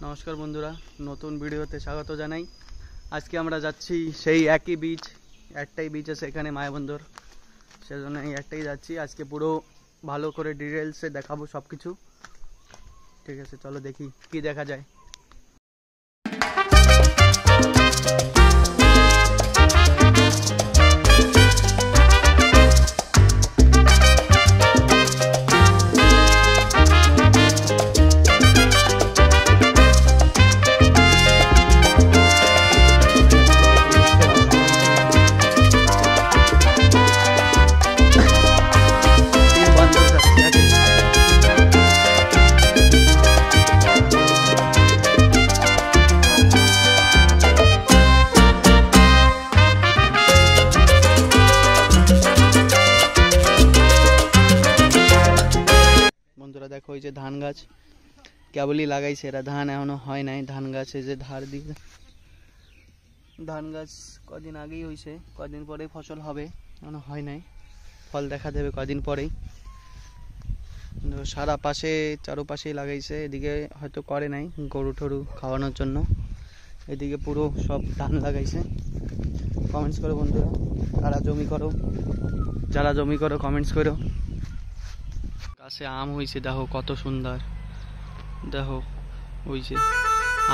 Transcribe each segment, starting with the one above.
নমস্কার বন্ধুরা, নতুন ভিডিওতে স্বাগত জানাই। আজকে আমরা যাচ্ছি সেই একই বিচ, একটাই বিচ আছে এখানে মায়াবন্দর, সেজন্য এই একটাই যাচ্ছি। আজকে পুরো ভালো করে ডিটেলসে দেখাবো সব কিছু। ঠিক আছে, চলো দেখি কি দেখা যায়। বন্ধুরা দেখো, ওই যে ধান গাছ কেবলই লাগাইছে এরা, ধান এখনো হয় নাই। ধান গাছ এই যে ধার দিকে ধান গাছ কদিন আগেই হয়েছে, কদিন পরেই ফসল হবে, এখনো হয় নাই। ফল দেখা দেবে কদিন পরেই। সারা পাশে চারোপাশেই লাগাইছে, এদিকে হয়তো করে নাই গরু টরু খাওয়ানোর জন্য, এদিকে পুরো সব ধান লাগাইছে। কমেন্টস করো বন্ধুরা, যারা জমি করো কমেন্টস করো। গাছে আম হয়েছে, দেখো কত সুন্দর। দেখো ওই যে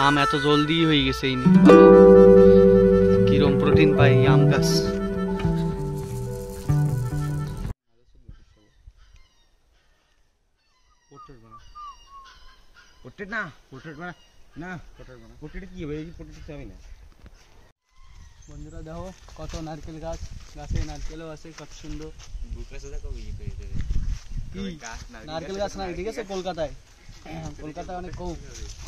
আম এত জলদি হয়ে গেছে, এই কিরম প্রোটিন পাই আম গাছ। বন্ধুরা দেখো কত নারকেল গাছ, গাছে নারকেলও আছে, কত সুন্দর। নারকেল গাছ নাই, ঠিক আছে, কলকাতায় অনেক কম।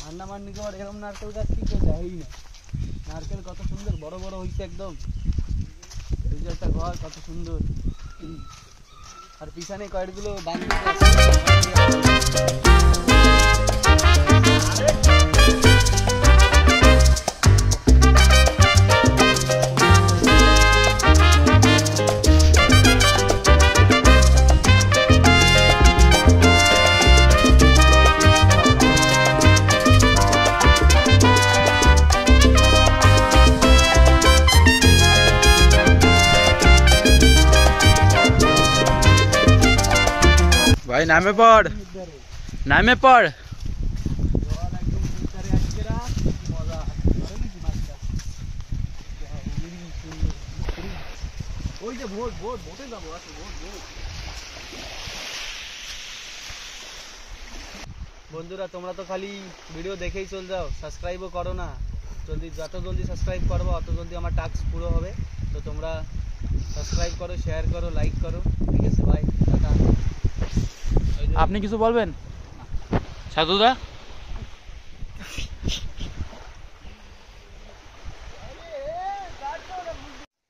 আন্দামান নিকোবর এরকম নারকেল গাছ কি কেউ দেয়ই না। নারকেল কত সুন্দর বড় বড় হয়েছে একদম। এই যে একটা ঘর কত সুন্দর, আর পিছনে কয়েকগুলো বান্ধব আছে। भाई नामे पड़ বন্ধুরা তোমরা তো খালি ভিডিও দেখেই চল যাও, সাবস্ক্রাইবও করো না। যত জলদি সাবস্ক্রাইব করবো অত জলদি আমার টাস্ক পুরো হবে। তো তোমরা সাবস্ক্রাইব করো, শেয়ার করো, লাইক করো। ঠিক আছে ভাই, টাটা। আপনি কিছু বলবেন সাধুদা?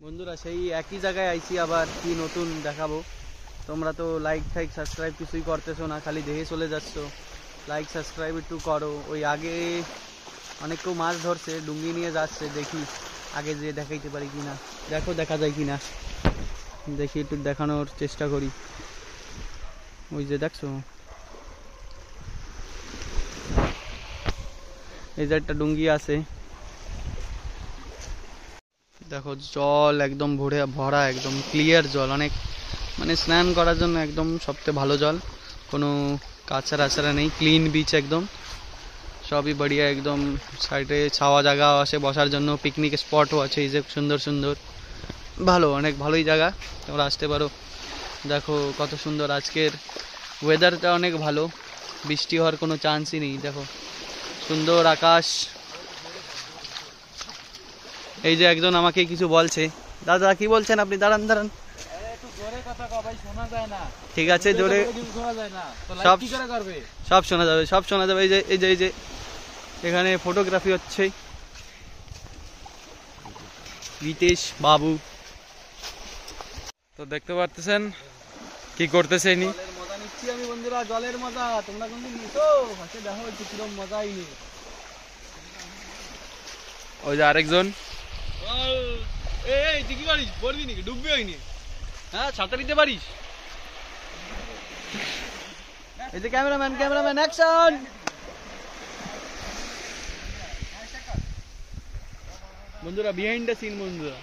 বন্ধুরা সেই একই জায়গায় আইছি, আবার কি নতুন দেখাবো। তোমরা তো লাইক ফাইক সাবস্ক্রাইব কিছুই করতেছো না, খালি দেখে চলে যাচ্ছ। লাইক সাবস্ক্রাইব একটু করো। ওই আগে অনেক কেউ মাছ ধরছে, ডুঙ্গি নিয়ে যাচ্ছে, দেখি আগে যে দেখাইতে পারি কিনা। দেখো দেখা যায় কিনা, দেখি একটু দেখানোর চেষ্টা করি। ওই যে দেখছো, এই যে একটা ডুঙ্গি আছে, দেখো জল একদম ভরা, একদম ক্লিয়ার জল, অনেক মানে স্নান করার জন্য একদম সবচেয়ে ভালো জল, কোনো কাঁচরা আছাড়া নেই, ক্লিন বিচ একদম, সবই বড়িয়া একদম। সাইডে ছাওয়া জায়গাও আছে বসার জন্য, পিকনিক স্পটও আছে, এই যে সুন্দর সুন্দর, ভালো, অনেক ভালোই জায়গা, তোমরা আসতে পারো। দেখো কত সুন্দর, আজকের ওয়েদারটা অনেক ভালো, বৃষ্টি হওয়ার কোনো চান্সই নেই। দেখো সুন্দর আকাশ। এই যে একজন আমাকে কিছু বলছে। দাদা কি বলছেন আপনি? দাঁড়ান। ঠিক আছে, জোরে সব শোনা যাবে। এই যে এখানে ফটোগ্রাফি হচ্ছে, রিতেশ বাবু। তো দেখতে পারতেছেন কি করতেছে ইনি। মজা নিচ্ছি আমি বন্ধুরা, জলের মজা। তোমরা কোনদিন নিছো? হাসে দেখো একটু কিরম মজাই নেই। ওই যে আরেকজন, এই তুই কি পারিস? পড়বি নাকি? ডুববি হয়নি? হ্যাঁ, ছাতা নিতে পারিস? এই যে ক্যামেরাম্যান অ্যাকশন। বন্ধুরা বিহাইন্ড দ্য সিন বন্ধুরা।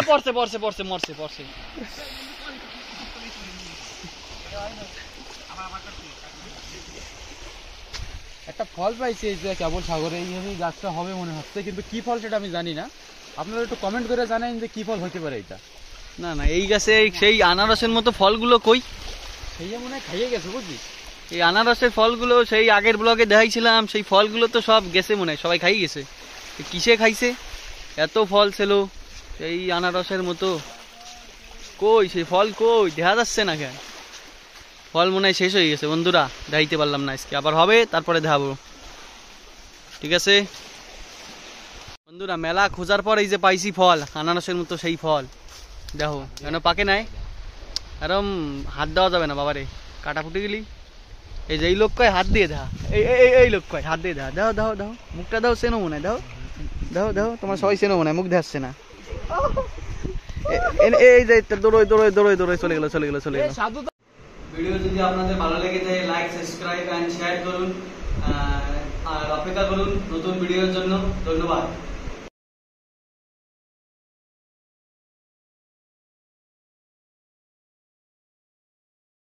পড়ছে পড়ছে পড়ছে মরছে পড়ছে। একটা ফল পাইছি এই যে কেবল সাগরে, এইভাবেই গাছটা হবে মনে হচ্ছে, কিন্তু কি ফল সেটা আমি জানি না। আপনারা একটু কমেন্ট করে জানান যে কি ফল হতে পারে এটা। না না, এই গাছে সেই আনারসের মতো ফলগুলো কই? সেই মনে হয় খাইয়ে গেছে বুঝলি। এই আনারসের ফলগুলো সেই আগের ব্লগে দেখাইছিলাম, সেই ফলগুলো তো সব গেছে মনে হয়, সবাই খাই গেছে। কিসে খাইছে? এত ফল ছিল সেই আনারসের মতো, কই সেই ফল কই? দেখা যাচ্ছে না কেন? ফল মনে হয় শেষ হয়ে গেছে বন্ধুরা, দেখাইতে পারলাম না আজকে, আবার হবে তারপরে দেখাবো। ঠিক আছে বন্ধুরা, মেলা খোঁজার পর এই যে পাইছি ফল আনারসের মতো সেই ফল। দেখো কেন পাকে নাই, এরম হাত দেওয়া যাবে না বাবারে, কাটা ফুটে গেলি। এই যে এই লোক কয় হাত দিয়ে দেখা, এই লোক কয় হাত দিয়ে দেখা। দাও দাও দাও, মুখটা দাও, সেনো মনে হয়, দাও দাও দাও, তোমার সবাই সেনো মনে হয়, মুখ দেখাচ্ছে না। এই যে দৌড়োয় দৌড়োয় দৌড়োয় দৌড়োয় চলে গেল চলে গেল চলে গেল। ভিডিও যদি আপনাদের ভালো লেগে থাকে লাইক সাবস্ক্রাইব এন্ড শেয়ার করুন, আর অপেক্ষা করুন নতুন ভিডিওর জন্য। ধন্যবাদ।